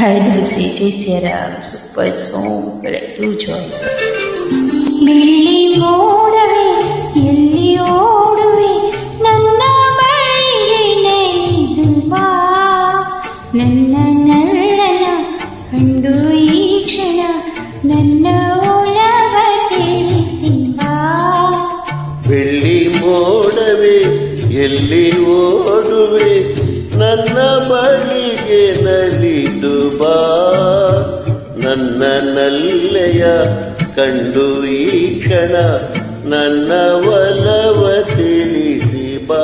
Hi, this is AJ Sierra. Super song, but I do joy. ಬಿಳಿ ಮೋಡವೇ ಎಲ್ಲಿ ಓಡುವೆ ನನ್ನ ಬಳಿಗೆ ನೆನೆದು ಬಾ ನನ್ನ ನಳ್ಳನ ಕಂಡು ಈ ಕ್ಷಣ ನನ್ನ ಒಲವ ತಿಳಿಸಿ ಬಾ ಬೆಳ್ಳಿ ಮೋಡವೇ ಎಲ್ಲಿ ಓಡುವೆ ನನ್ನ ಬಳಿಗೆ ನಲಿದು ಬಾ ನನ್ನ ನಲ್ಲೆಯ ಕಂಡು ಈ ಕ್ಷಣ ನನ್ನ ಒಲವ ತಿಳಿಸಿ ಬಾ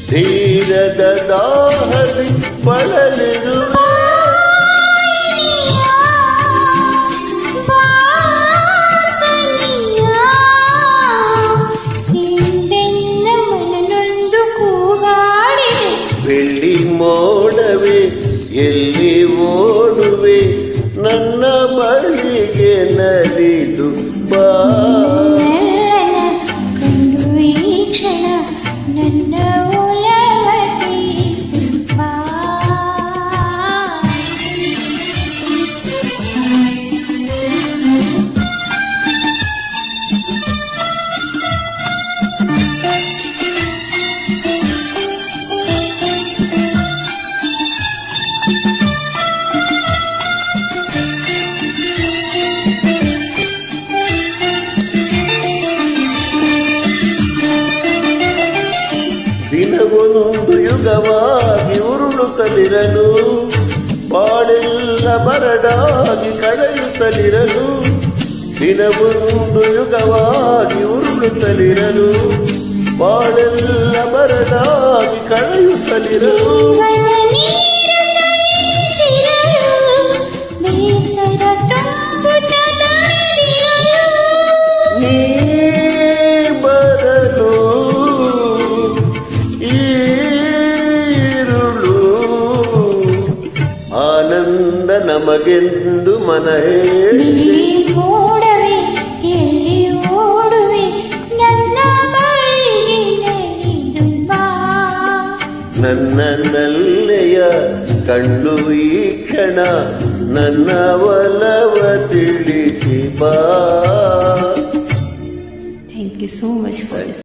ಧೀರದ ದಾಹದಿ ಬಳಲಿರುವೆ ಬೆಳ್ಳಿ ಮೋಡವೇ ಎಲ್ಲಿ ಓಡುವೆ ನನ್ನ ಬಳಿಗೆ ನಲಿದು ಬಾ ದಿನವೊಂದು ಯುಗವಾಗಿ ಉರುಳುತ್ತಲಿರಲು ಬಾಳೆಲ್ಲ ಬರಡಾಗಿ ಕಳೆಯುತ್ತಲಿರಲು ದಿನವೊಂದು ಯುಗವಾಗಿ ಉರುಳುತ್ತಲಿರಲು ಬಾಳೆಲ್ಲ ಬರಡಾಗಿ ಕಳೆಯುತ್ತಲಿರಲು ಆನಂದ ನಮಗೆಂದು ಮನ ಹೇಳಿ ಓಡವೆ ಎಲ್ಲಿ ಓಡುವೆ ನನ್ನ ಬಳಿಗೆ ನಲಿದು ಬಾ ನನ್ನ ನಲ್ಲೆಯ ಕಂಡು ಈ ಕ್ಷಣ ನನ್ನ ಒಲವ ತಿಳಿಸಿ ಬಾ. Thank you so much for this.